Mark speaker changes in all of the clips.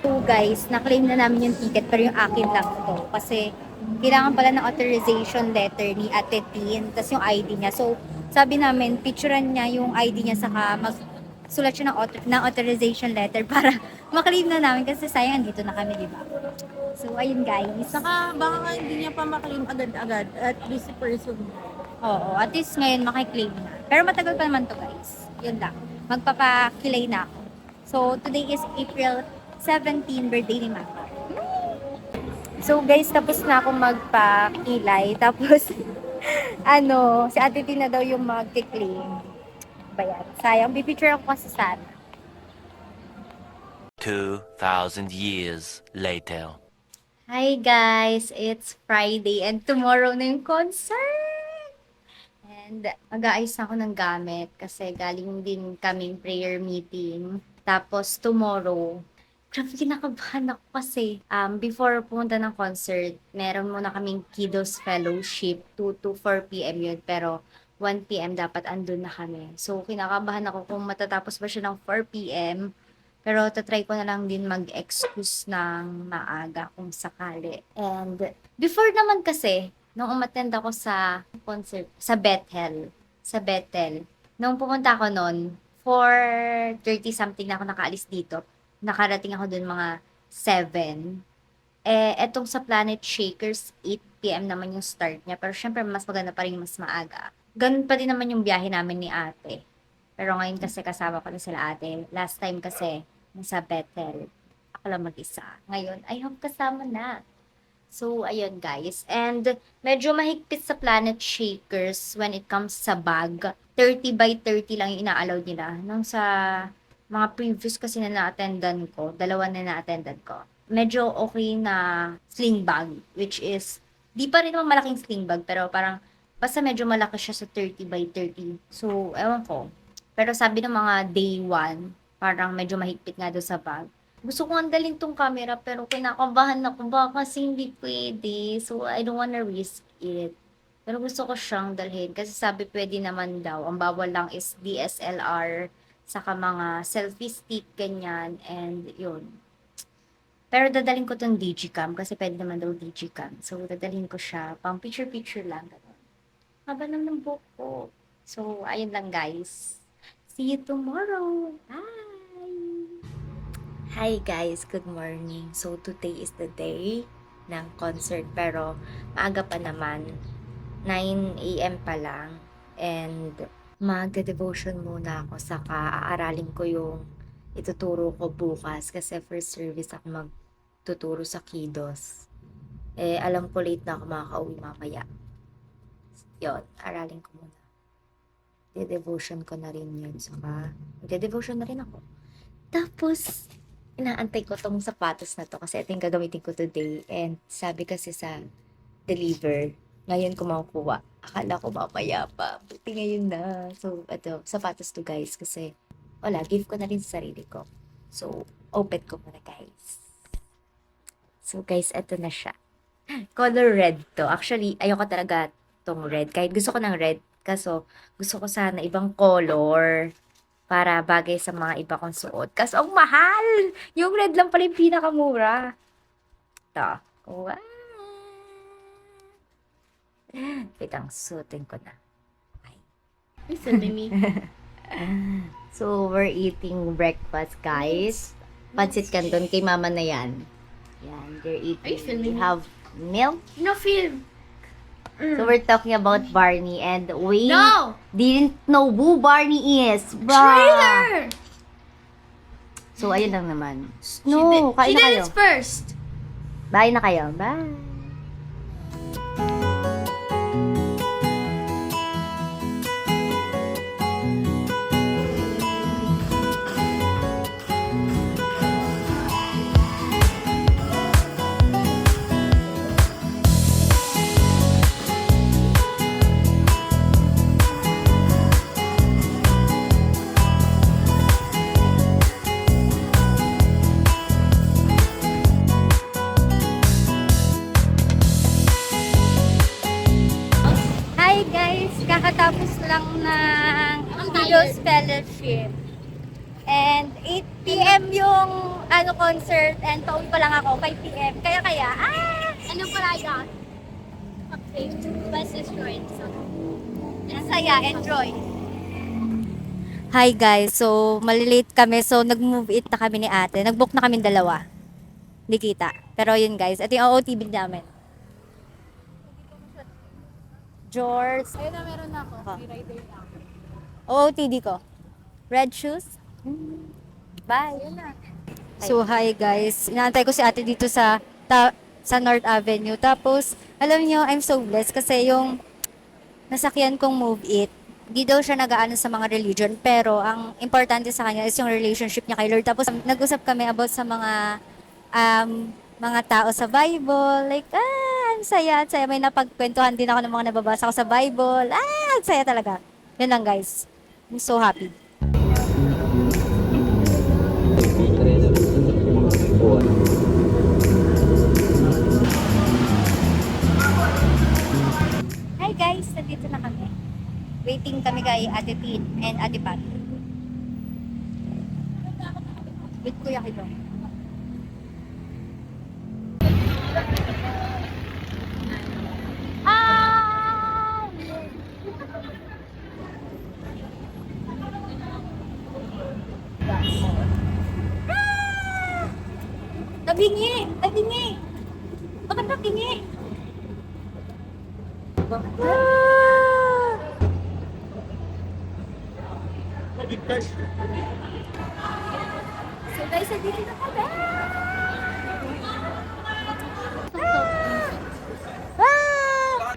Speaker 1: 2 guys, na-claim na namin yung ticket pero yung akin lang to. Kasi kailangan pala ng authorization letter ni Ate Tin, tas yung ID niya. So, sabi namin, picturean niya yung ID niya saka sulat siya ng authorization letter para maklaim na namin kasi sayang dito na kami, di ba? So, ayun guys.
Speaker 2: Saka baka nga hindi niya pa maklaim agad-agad at busy person.
Speaker 1: Oo, at least ngayon makiklaim na. Pero matagal pa naman to guys. Yun lang. Magpapakilay na ako. So, today is April 17, birthday ni Mama. So guys, tapos na akong magpakilay. Tapos, si Ate Tina daw yung mag-claim. Ba yan? Sayang, pipicture ako kasi sana.
Speaker 3: 2,000 years later.
Speaker 1: Hi guys, it's Friday and tomorrow na yung concert! And mag-aayos na ako ng gamit kasi galing din kaming prayer meeting. Tapos tomorrow, grabe kinakabahan ako kasi before pumunta ng concert, meron muna kaming Kiddos Fellowship 2 to 4 p.m. yun pero 1 p.m. dapat andun na kami. So kinakabahan ako kung matatapos ba siya ng 4 p.m. Pero tatry ko na lang din mag-excuse ng maaga kung sakali. And before naman kasi, nung umattend ako sa concert, sa Bethel, nung pumunta ako noon, 4:30 something na ako nakaalis dito. Nakarating ako dun mga 7. Etong sa Planet Shakers, 8 p.m. naman yung start niya. Pero syempre, mas maganda pa rin mas maaga. Ganun pa din naman yung biyahe namin ni ate. Pero ngayon kasi kasama ko na sila ate. Last time kasi, nasa Bethel. Ako lang mag-isa. Ngayon, I hope kasama na. So, ayun guys. And medyo mahigpit sa Planet Shakers when it comes sa bag. 30 by 30 lang yung ina-allow nila. Nung sa mga previous kasi na na-attendan ko, dalawa na na-attendan ko, medyo okay na sling bag, which is, di pa rin naman malaking sling bag, pero parang, basta medyo malaki siya sa 30 by 30. So, ewan ko. Pero sabi ng mga day 1, parang medyo mahigpit nga doon sa bag. Gusto ko andalin tong camera, pero kinakabahan ako baka kasi hindi pwede. So, I don't wanna risk it. Pero gusto ko siyang dalhin kasi sabi pwede naman daw. Ang bawal lang is DSLR, saka mga selfie stick, ganyan, and yun. Pero dadalhin ko tong Digicam kasi pwede naman daw Digicam. So, dadalhin ko siya pang picture-picture lang. Ganun. Haba lang ng buhok ko. So, ayun lang guys. See you tomorrow. Bye! Hi guys, good morning. So, today is the day ng concert pero maaga pa naman. 9 a.m. pa lang. And mag-devotion muna ako saka aaralin ko yung ituturo ko bukas kasi first service ako magtuturo sa Kiddos. Alam ko late na ako makaka-uwi mamaya. Yun, aralin ko muna. De-devotion ko na rin yun. Saka, de-devotion na rin ako. Tapos, inaantay ko tong sapatos na to kasi ito yung gagamitin ko today. And sabi kasi sa deliver, ngayon ko makukuha. Akala ko mamaya pa. Buti ngayon na. So, ito, sapatos to guys kasi wala, give ko na rin sa sarili ko. So, open ko muna guys. So guys, ito na siya. Color red to. Actually, ayoko talaga tong red. Kahit gusto ko ng red, kaso gusto ko sana ibang color para bagay sa mga iba kong suot. Kaso ang mahal! Yung red lang pala yung pinakamura. Ito. Wow! Wait lang, suotin ko na.
Speaker 2: Listen, Mimi.
Speaker 1: So, we're eating breakfast, guys. Pansit Canton kay mama na yan. Yan, they're
Speaker 2: Are you
Speaker 1: eating.
Speaker 2: filming?
Speaker 1: We have milk.
Speaker 2: No film.
Speaker 1: So, we're talking about Barney and Wayne
Speaker 2: No!
Speaker 1: didn't know who Barney is.
Speaker 2: Trailer!
Speaker 1: So, ayun lang naman.
Speaker 2: She
Speaker 1: No, kain
Speaker 2: did
Speaker 1: na kayo.
Speaker 2: it first.
Speaker 1: Bye na kayo. Bye. Hi guys! Kakatapos lang ng Kiddos Fellowship. And 8 PM yung concert and pauwi pa lang ako, 5 PM. Kaya,
Speaker 4: Ano pala yan? Okay, bus is short. So,
Speaker 1: ang saya, enjoy. Hi guys, so malilate kami. So nag-move it na kami ni ate. Nag-book na kami dalawa. Hindi kita. Pero yun guys, ito yung OOTD namin. George.
Speaker 2: Ayun na, meron na ako.
Speaker 1: Oh.
Speaker 2: Free rider na ako.
Speaker 1: OOTD ko. Red shoes. Bye. So hi guys, inaantay ko si ate dito sa North Avenue. Tapos, alam niyo, I'm so blessed kasi yung nasakyan kong Move It, di daw siya nag-aano sa mga religion, pero ang importante sa kanya is yung relationship niya kay Lord. Tapos, nag-usap kami about sa mga tao sa Bible. Like, ang saya, ang saya. May napagkwentuhan din ako ng mga nababasa ko sa Bible. Ang saya talaga. Yun lang guys. I'm so happy. Hi guys, nandito na kami. Waiting kami kay Ate Tin and Ate Pat. With Kuya Kilo. Tabingi! Tabingi! Bakit tabingi? So guys, dito na kami!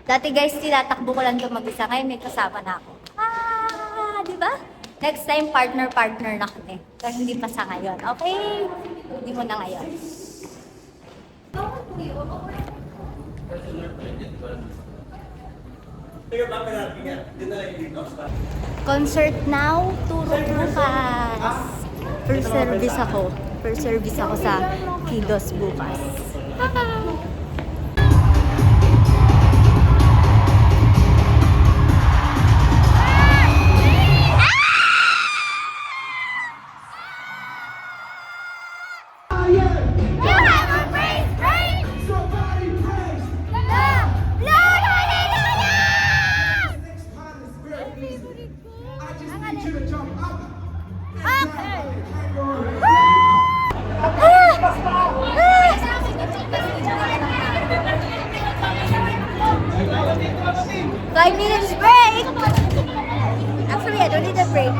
Speaker 1: Dati guys, tinatakbo ko lang ito mag-isa. Ngayon may kasama na ako. Di ba? Next time, partner-partner na kami. Pero hindi pa sa ngayon. Okay? Hindi mo na ngayon. Concert now, turo bukas. First service ako sa Kidos bukas. Five minutes break! Actually, I don't need a break.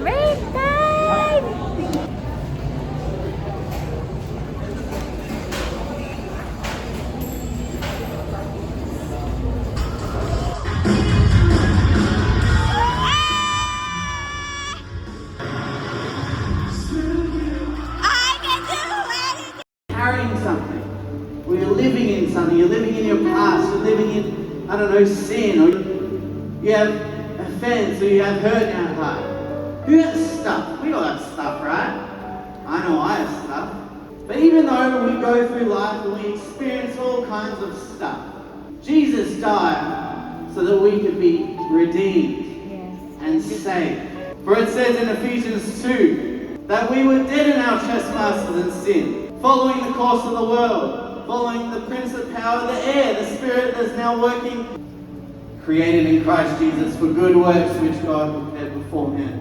Speaker 1: Break time!
Speaker 5: Carrying something, or you're living in something, you're living in your past, you're living in, I don't know, sin, or you have offense, or you have hurt in your heart. You got stuff. We all have stuff, right? I know I have stuff. But even though we go through life and we experience all kinds of stuff, Jesus died so that we could be redeemed and saved. For it says in Ephesians 2 that we were dead in our trespasses and sin, following the course of the world, following the prince of power of the air, the spirit that's now working, created in Christ Jesus for good works which God prepared beforehand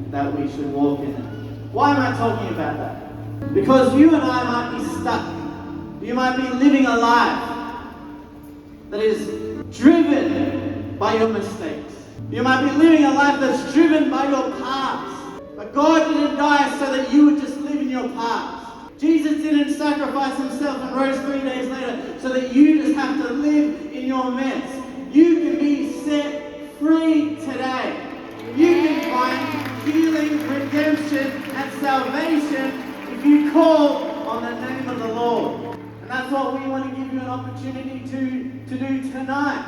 Speaker 5: that we should walk in it. Why am I talking about that? Because you and I might be stuck. You might be living a life that is driven by your mistakes. You might be living a life that's driven by your past. But God didn't die so that you would just live in your past. Jesus didn't sacrifice himself and rose 3 days later so that you just have to live in your mess. You can be set free today. You can find healing, redemption, and salvation if you call on the name of the Lord. And that's what we want to give you an opportunity to do tonight,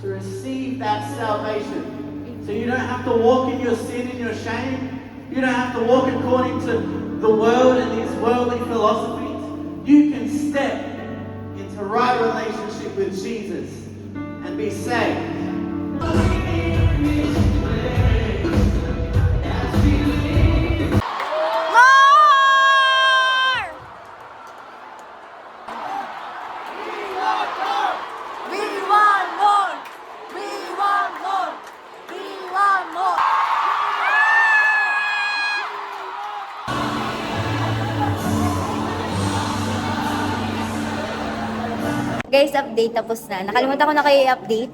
Speaker 5: to receive that salvation. So you don't have to walk in your sin and your shame. You don't have to walk according to the world and these worldly philosophies. You can step into right relationship with Jesus and be saved.
Speaker 1: Guys, update tapos na. Nakalimutan ko na kayo i-update.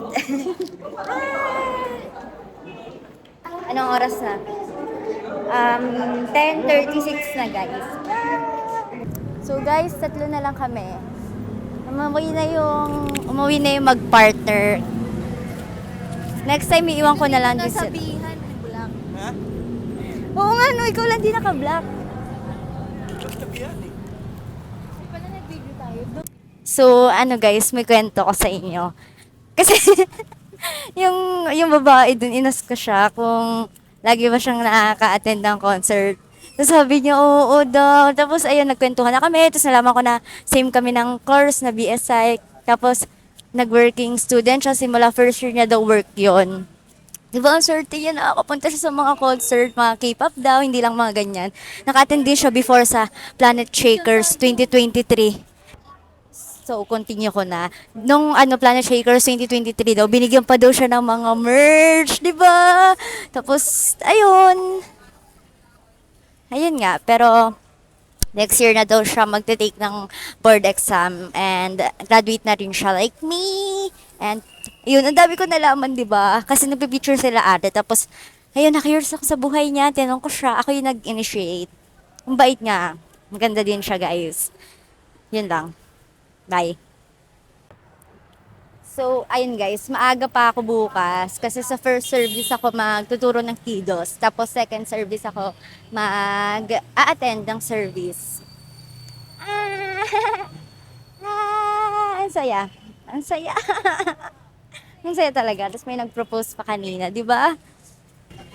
Speaker 1: Anong oras na? 10:36 na guys. So guys, tatlo na lang kami. Umuwi na yung mag-partner. Next time, iiwan ko na lang din sila.
Speaker 2: Sabihan, black.
Speaker 1: Oo nga, no, ikaw lang din naka-black.
Speaker 2: Pala nag-video tayo.
Speaker 1: So, ano guys, may kwento ko sa inyo. Kasi, yung babae dun, inas ko siya kung lagi ba siyang nakaka-attend ng concert. Tapos sabi niya, oo daw. Tapos, ayun, nagkwentuhan na kami. Tapos nalaman ko na same kami ng course na BSI. Tapos, nag-working student siya. Simula first year niya daw work yon. Di ba, ang swerte yan, nakakapunta siya sa mga concert, mga K-pop daw, hindi lang mga ganyan. Naka-attend din siya before sa Planet Shakers 2023. So, continue ko na. Nung Planet Shakers 2023 daw, binigyan pa daw siya ng mga merch, di ba? Tapos, ayun. Ayun nga, pero next year na daw siya magte-take ng board exam and graduate na rin siya like me. And yun, ang dami ko nalaman, di ba? Kasi nagpipicture sila ate. Tapos, ayun, na-curious ako sa buhay niya. Tinanong ko siya, ako yung nag-initiate. Ang bait nga. Maganda din siya, guys. Yun lang. Bye. So, ayun guys, maaga pa ako bukas kasi sa first service ako magtuturo ng kiddos. Tapos second service ako mag-a-attend ng service. Ang saya. Ang saya. Ang saya talaga. Tapos may nag-propose pa kanina, di ba?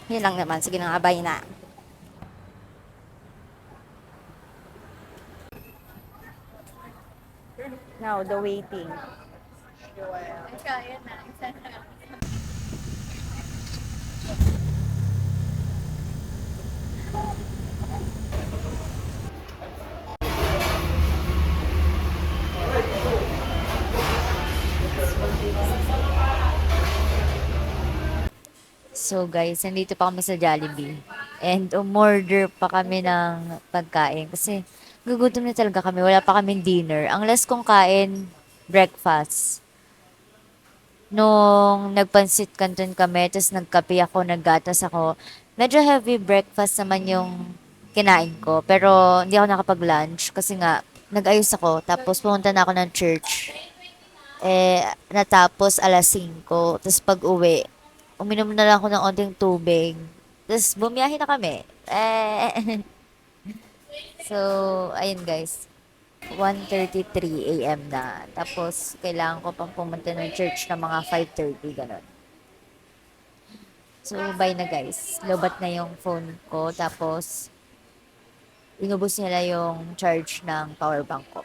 Speaker 1: Yun lang naman. Sige na nga, bye na. Now, the waiting. So guys, nandito pa kami sa Jollibee. And umorder pa kami ng pagkain. Kasi gugutom na talaga kami. Wala pa kaming dinner. Ang last kong kain, breakfast. Nung nagpansit canton kami, tapos nagkape ako, naggatas ako. Medyo heavy breakfast naman yung kinain ko. Pero hindi ako nakapag-lunch kasi nga, nag-ayos ako. Tapos pumunta na ako ng church. Natapos alas 5. Tapos pag-uwi, uminom na lang ako ng onting tubig. Tapos bumiyahe na kami. So, ayun guys. 1:33 a.m. na. Tapos, kailangan ko pang pumunta ng church na mga 5:30, gano'n. So, bye na guys. Lobat na yung phone ko. Tapos, inubos nila yung charge ng power bank ko.